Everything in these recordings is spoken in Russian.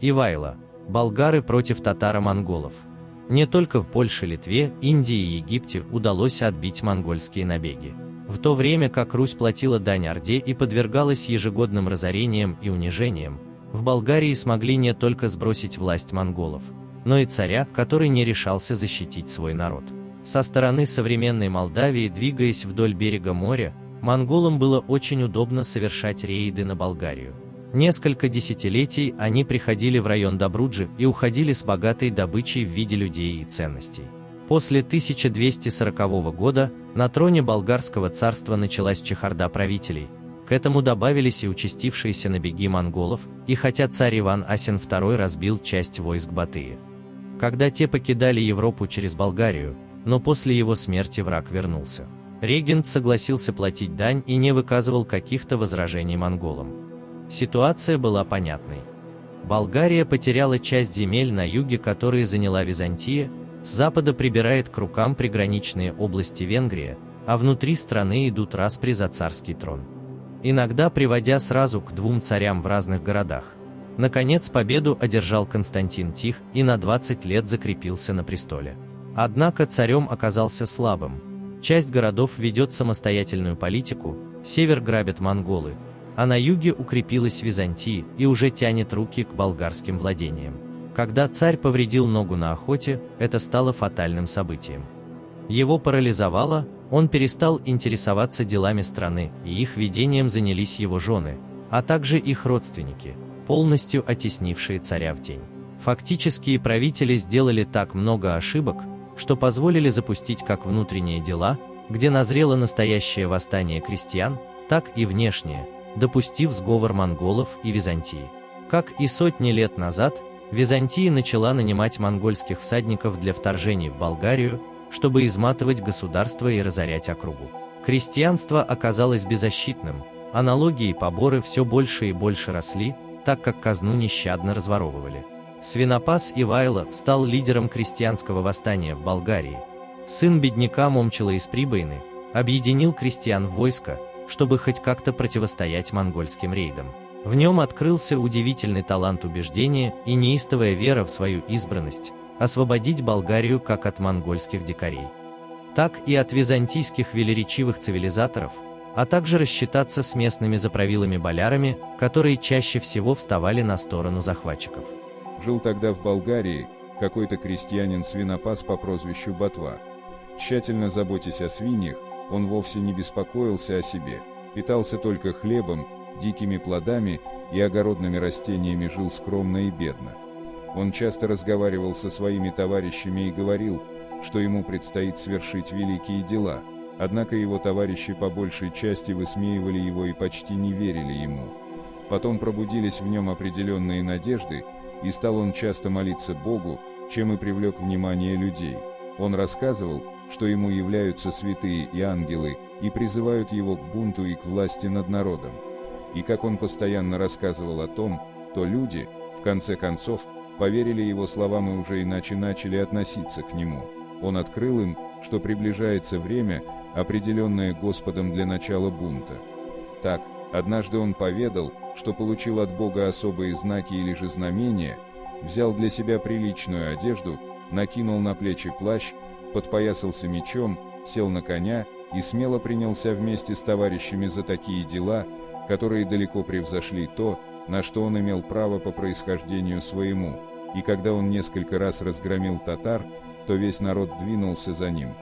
Ивайло. Болгары против татаро-монголов. Не только в Польше, Литве, Индии и Египте удалось отбить монгольские набеги. В то время как Русь платила дань Орде и подвергалась ежегодным разорениям и унижениям, в Болгарии смогли не только сбросить власть монголов, но и царя, который не решался защитить свой народ. Со стороны современной Молдавии, двигаясь вдоль берега моря, монголам было очень удобно совершать рейды на Болгарию. Несколько десятилетий они приходили в район Добруджи и уходили с богатой добычей в виде людей и ценностей. После 1240 года на троне болгарского царства началась чехарда правителей. К этому добавились и участившиеся набеги монголов, и хотя царь Иван Асен II разбил часть войск Батыя, когда те покидали Европу через Болгарию, но после его смерти враг вернулся. Регент согласился платить дань и не выказывал каких-то возражений монголам. Ситуация была понятной. Болгария потеряла часть земель на юге, которые заняла Византия, с запада прибирает к рукам приграничные области Венгрия, а внутри страны идут распри за царский трон, иногда приводя сразу к двум царям в разных городах. Наконец победу одержал Константин Тих и на 20 лет закрепился на престоле. Однако царем оказался слабым. Часть городов ведет самостоятельную политику, север грабят монголы, а на юге укрепилась Византия и уже тянет руки к болгарским владениям. Когда царь повредил ногу на охоте, это стало фатальным событием. Его парализовало, он перестал интересоваться делами страны, и их ведением занялись его жены, а также их родственники, полностью оттеснившие царя в тень. Фактически правители сделали так много ошибок, что позволили запустить как внутренние дела, где назрело настоящее восстание крестьян, так и внешнее, допустив сговор монголов и Византии. Как и сотни лет назад, Византия начала нанимать монгольских всадников для вторжений в Болгарию, чтобы изматывать государство и разорять округу. Крестьянство оказалось беззащитным, а налоги и поборы все больше и больше росли, так как казну нещадно разворовывали. Свинопас Ивайло стал лидером крестьянского восстания в Болгарии. Сын бедняка Момчила из Прибойны объединил крестьян в войско, чтобы хоть как-то противостоять монгольским рейдам. В нем открылся удивительный талант убеждения и неистовая вера в свою избранность, освободить Болгарию как от монгольских дикарей, так и от византийских велеречивых цивилизаторов, а также рассчитаться с местными заправилами-болярами, которые чаще всего вставали на сторону захватчиков. Жил тогда в Болгарии какой-то крестьянин-свинопас по прозвищу Ботва. Тщательно заботясь о свиньях, он вовсе не беспокоился о себе, питался только хлебом, дикими плодами и огородными растениями, жил скромно и бедно. Он часто разговаривал со своими товарищами и говорил, что ему предстоит свершить великие дела, однако его товарищи по большей части высмеивали его и почти не верили ему. Потом пробудились в нем определенные надежды, и стал он часто молиться Богу, чем и привлек внимание людей. Он рассказывал, что ему являются святые и ангелы, и призывают его к бунту и к власти над народом. И как он постоянно рассказывал о том, то люди, в конце концов, поверили его словам и уже иначе начали относиться к нему. Он открыл им, что приближается время, определенное Господом для начала бунта. Так, однажды он поведал, что получил от Бога особые знаки или же знамения, взял для себя приличную одежду, накинул на плечи плащ, подпоясался мечом, сел на коня и смело принялся вместе с товарищами за такие дела, которые далеко превзошли то, на что он имел право по происхождению своему, и когда он несколько раз разгромил татар, то весь народ двинулся за ним.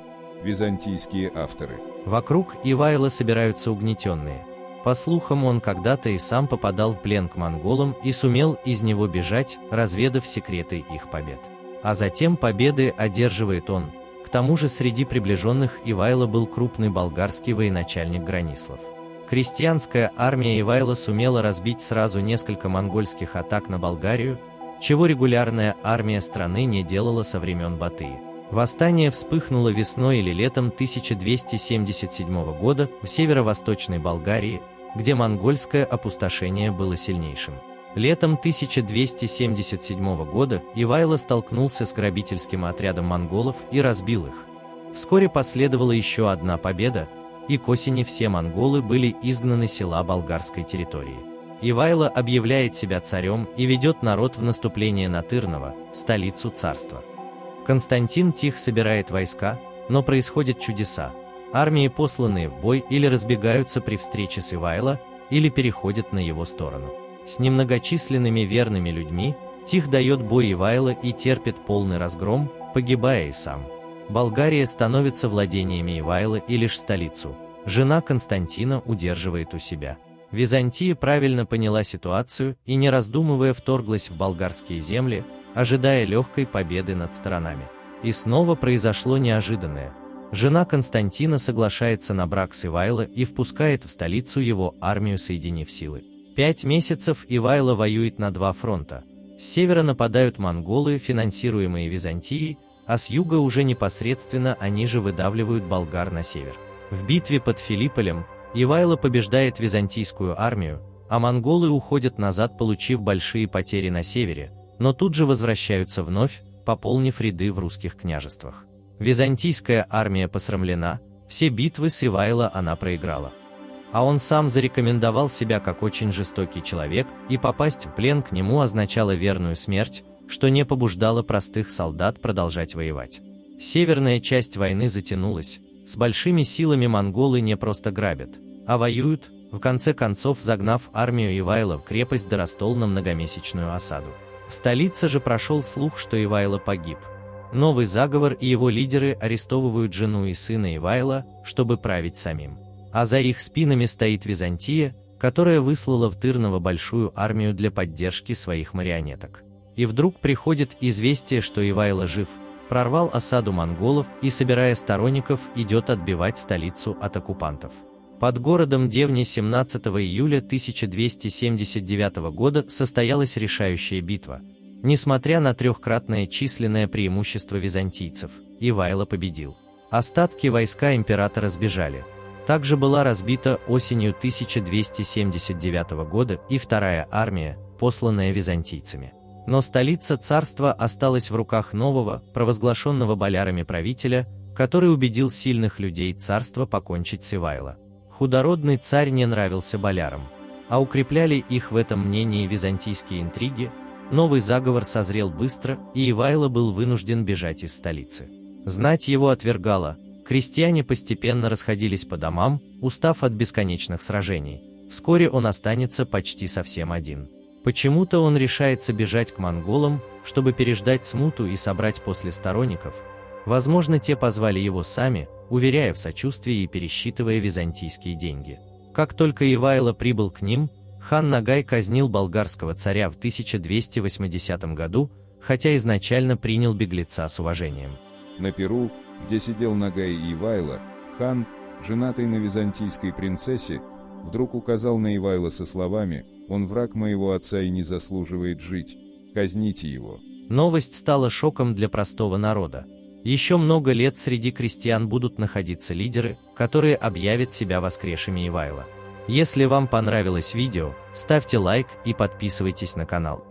Византийские авторы. Вокруг Ивайло собираются угнетенные. По слухам, он когда-то и сам попадал в плен к монголам и сумел из него бежать, разведав секреты их побед. А затем победы одерживает он. К тому же среди приближенных Ивайло был крупный болгарский военачальник Гранислав. Крестьянская армия Ивайло сумела разбить сразу несколько монгольских атак на Болгарию, чего регулярная армия страны не делала со времен Батыя. Восстание вспыхнуло весной или летом 1277 года в северо-восточной Болгарии, где монгольское опустошение было сильнейшим. Летом 1277 года Ивайло столкнулся с грабительским отрядом монголов и разбил их. Вскоре последовала еще одна победа, и к осени все монголы были изгнаны с села болгарской территории. Ивайло объявляет себя царем и ведет народ в наступление на Тырново, столицу царства. Константин тихо собирает войска, но происходят чудеса. Армии, посланные в бой, или разбегаются при встрече с Ивайло, или переходят на его сторону. С немногочисленными верными людьми Тих дает бой Ивайло и терпит полный разгром, погибая и сам. Болгария становится владениями Ивайло, и лишь столицу жена Константина удерживает у себя. Византия правильно поняла ситуацию и, не раздумывая, вторглась в болгарские земли, ожидая легкой победы над сторонами. И снова произошло неожиданное. Жена Константина соглашается на брак с Ивайло и впускает в столицу его армию, соединив силы. 5 месяцев Ивайло воюет на 2 фронта. С севера нападают монголы, финансируемые Византией, а с юга уже непосредственно они же выдавливают болгар на север. В битве под Филипполем Ивайло побеждает византийскую армию, а монголы уходят назад, получив большие потери на севере, но тут же возвращаются вновь, пополнив ряды в русских княжествах. Византийская армия посрамлена, все битвы с Ивайло она проиграла. А он сам зарекомендовал себя как очень жестокий человек, и попасть в плен к нему означало верную смерть, что не побуждало простых солдат продолжать воевать. Северная часть войны затянулась, с большими силами монголы не просто грабят, а воюют, в конце концов загнав армию Ивайло в крепость Доростол на многомесячную осаду. В столице же прошел слух, что Ивайло погиб. Новый заговор, и его лидеры арестовывают жену и сына Ивайло, чтобы править самим. А за их спинами стоит Византия, которая выслала в Тырново большую армию для поддержки своих марионеток. И вдруг приходит известие, что Ивайло жив, прорвал осаду монголов и, собирая сторонников, идет отбивать столицу от оккупантов. Под городом Девня 17 июля 1279 года состоялась решающая битва. Несмотря на трехкратное численное преимущество византийцев, Ивайло победил. Остатки войска императора сбежали. Также была разбита осенью 1279 года и вторая армия, посланная византийцами. Но столица царства осталась в руках нового, провозглашенного болярами правителя, который убедил сильных людей царства покончить с Ивайло. Худородный царь не нравился болярам, а укрепляли их в этом мнении византийские интриги. Новый заговор созрел быстро, и Ивайло был вынужден бежать из столицы. Знать его отвергала, крестьяне постепенно расходились по домам, устав от бесконечных сражений. Вскоре он останется почти совсем один. Почему-то он решается бежать к монголам, чтобы переждать смуту и собрать после сторонников. Возможно, те позвали его сами, уверяя в сочувствии и пересчитывая византийские деньги. Как только Ивайло прибыл к ним, хан Ногай казнил болгарского царя в 1280 году, хотя изначально принял беглеца с уважением. На Перу, где сидел Ногай и Ивайло, хан, женатый на византийской принцессе, вдруг указал на Ивайло со словами: «Он враг моего отца и не заслуживает жить. Казните его». Новость стала шоком для простого народа. Еще много лет среди крестьян будут находиться лидеры, которые объявят себя воскресшими Ивайло. Если вам понравилось видео, ставьте лайк и подписывайтесь на канал.